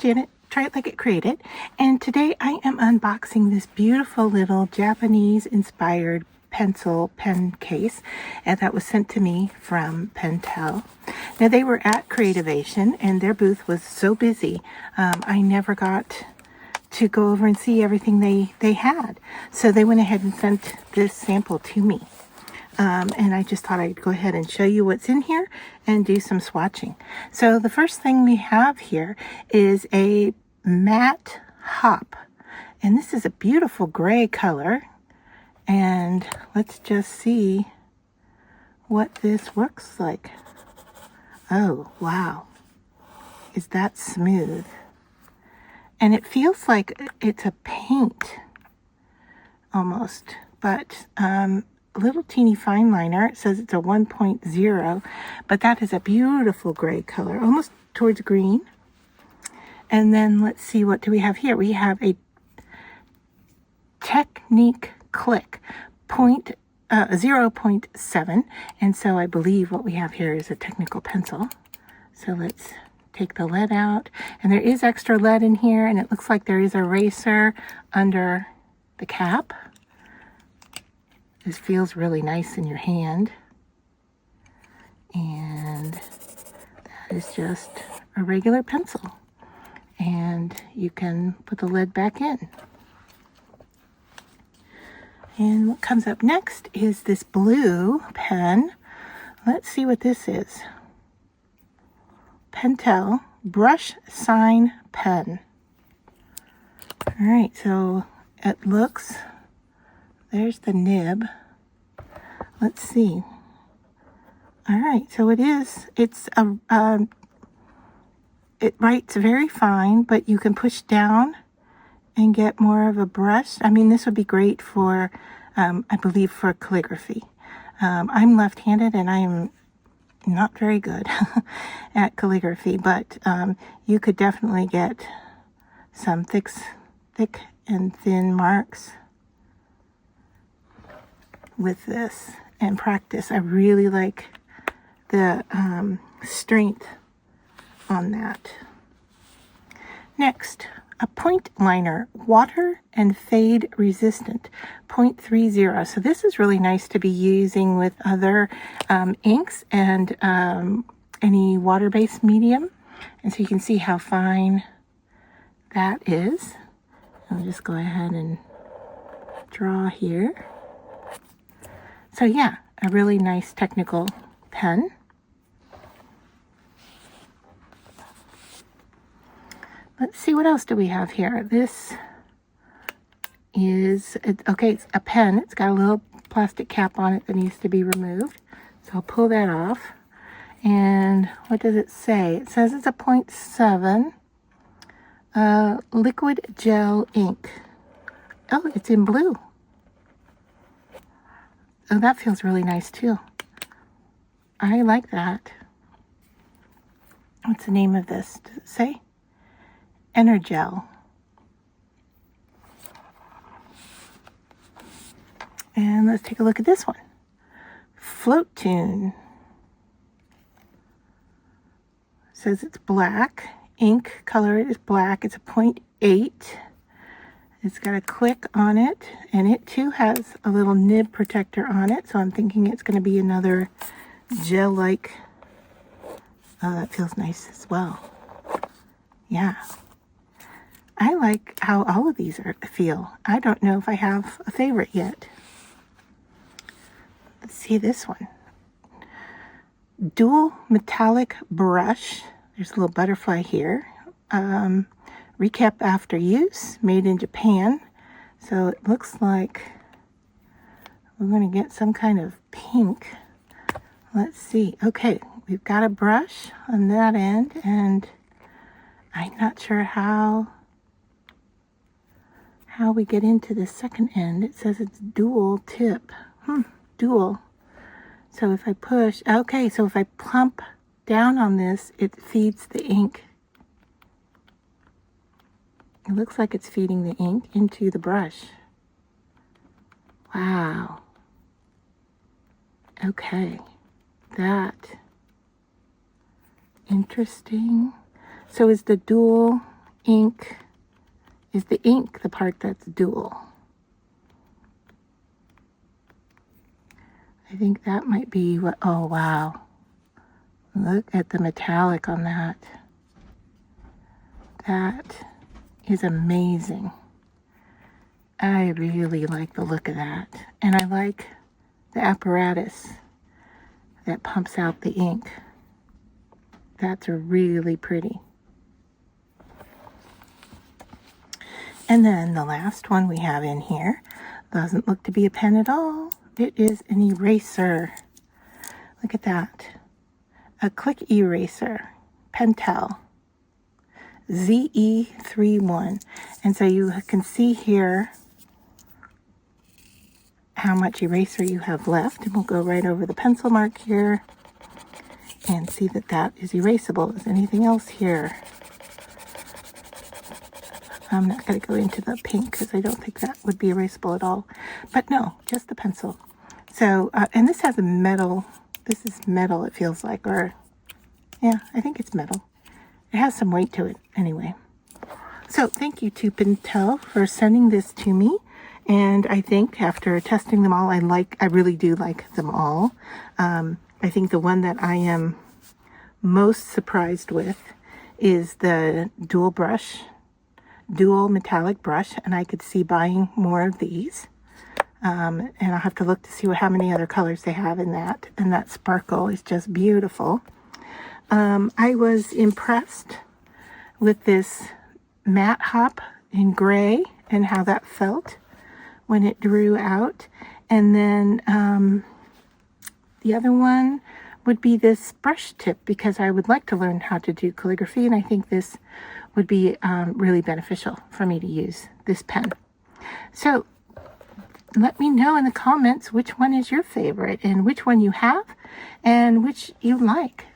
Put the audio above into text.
Janet, Try It Like It Created, and today I am unboxing this beautiful little Japanese inspired pencil pen case that was sent to me from Pentel. Now they were at Creativation and their booth was so busy I never got to go over and see everything they had. So they went ahead and sent this sample to me. And I just thought I'd go ahead and show you what's in here and do some swatching. So the first thing we have here is a matte hop. And this is a beautiful gray color. And let's just see what this looks like. Oh, wow. Is that smooth? And it feels like it's a paint almost, but a little teeny fine liner. It says it's a 1.0, but that is a beautiful gray color, almost towards green. And then let's see, what do we have here? We have a Technique Click 0.7, and so I believe what we have here is a technical pencil. So let's take the lead out, and there is extra lead in here, and it looks like there is a eraser under the cap. This feels really nice in your hand, and that is just a regular pencil, and you can put the lead back in. And what comes up next is this blue pen. Let's see what this is. Pentel Brush Sign Pen. All right, so it looks, there's the nib. Let's see. All right, so it writes very fine, but you can push down and get more of a brush. I mean, this would be great for, I believe, for calligraphy. I'm left-handed and I am not very good at calligraphy, but you could definitely get some thick and thin marks with this and practice. I really like the strength on that. Next, a point liner, water and fade resistant, 0.30. So this is really nice to be using with other inks and any water-based medium. And so you can see how fine that is. I'll just go ahead and draw here. So yeah, a really nice technical pen. Let's see, what else do we have here? This is, okay, it's a pen. It's got a little plastic cap on it that needs to be removed. So I'll pull that off. And what does it say? It says it's a 0.7 liquid gel ink. Oh, it's in blue. Oh, that feels really nice too. I like that. What's the name of this? Does it say? Energel. And let's take a look at this one. Float Tune. It says it's black. Ink color is black. It's a 0.8. It's got a click on it, and it too has a little nib protector on it, so I'm thinking it's going to be another gel-like. Oh, that feels nice as well. Yeah. I like how all of these feel. I don't know if I have a favorite yet. Let's see this one. Dual metallic brush. There's a little butterfly here. Recap after use, made in Japan. So it looks like we're going to get some kind of pink. Let's see. Okay, we've got a brush on that end, and I'm not sure how we get into the second end. It says it's dual tip. Dual. So if I push, okay, so if I plump down on this, it feeds the ink. It looks like it's feeding the ink into the brush. Wow. Okay. That. Interesting. So is the dual ink is the ink, the part that's dual. I think that might be what, oh wow. Look at the metallic on that. That is amazing. I really like the look of that. And I like the apparatus that pumps out the ink. That's really pretty. And then the last one we have in here doesn't look to be a pen at all. It is an eraser. Look at that. A click eraser. Pentel. ZE31. And so you can see here how much eraser you have left. And we'll go right over the pencil mark here and see that that is erasable. Is anything else here? I'm not going to go into the pink because I don't think that would be erasable at all. But no, just the pencil. So, and this has a metal, this is metal it feels like, or yeah, I think it's metal. It has some weight to it anyway. So thank you to Pentel for sending this to me. And I think after testing them all, I really do like them all. I think the one that I am most surprised with is the dual metallic brush, and I could see buying more of these. And I'll have to look to see how many other colors they have in that. And that sparkle is just beautiful. I was impressed with this matte hop in gray and how that felt when it drew out. And then the other one would be this brush tip, because I would like to learn how to do calligraphy, and I think this would be really beneficial for me to use this pen. So let me know in the comments which one is your favorite and which one you have and which you like.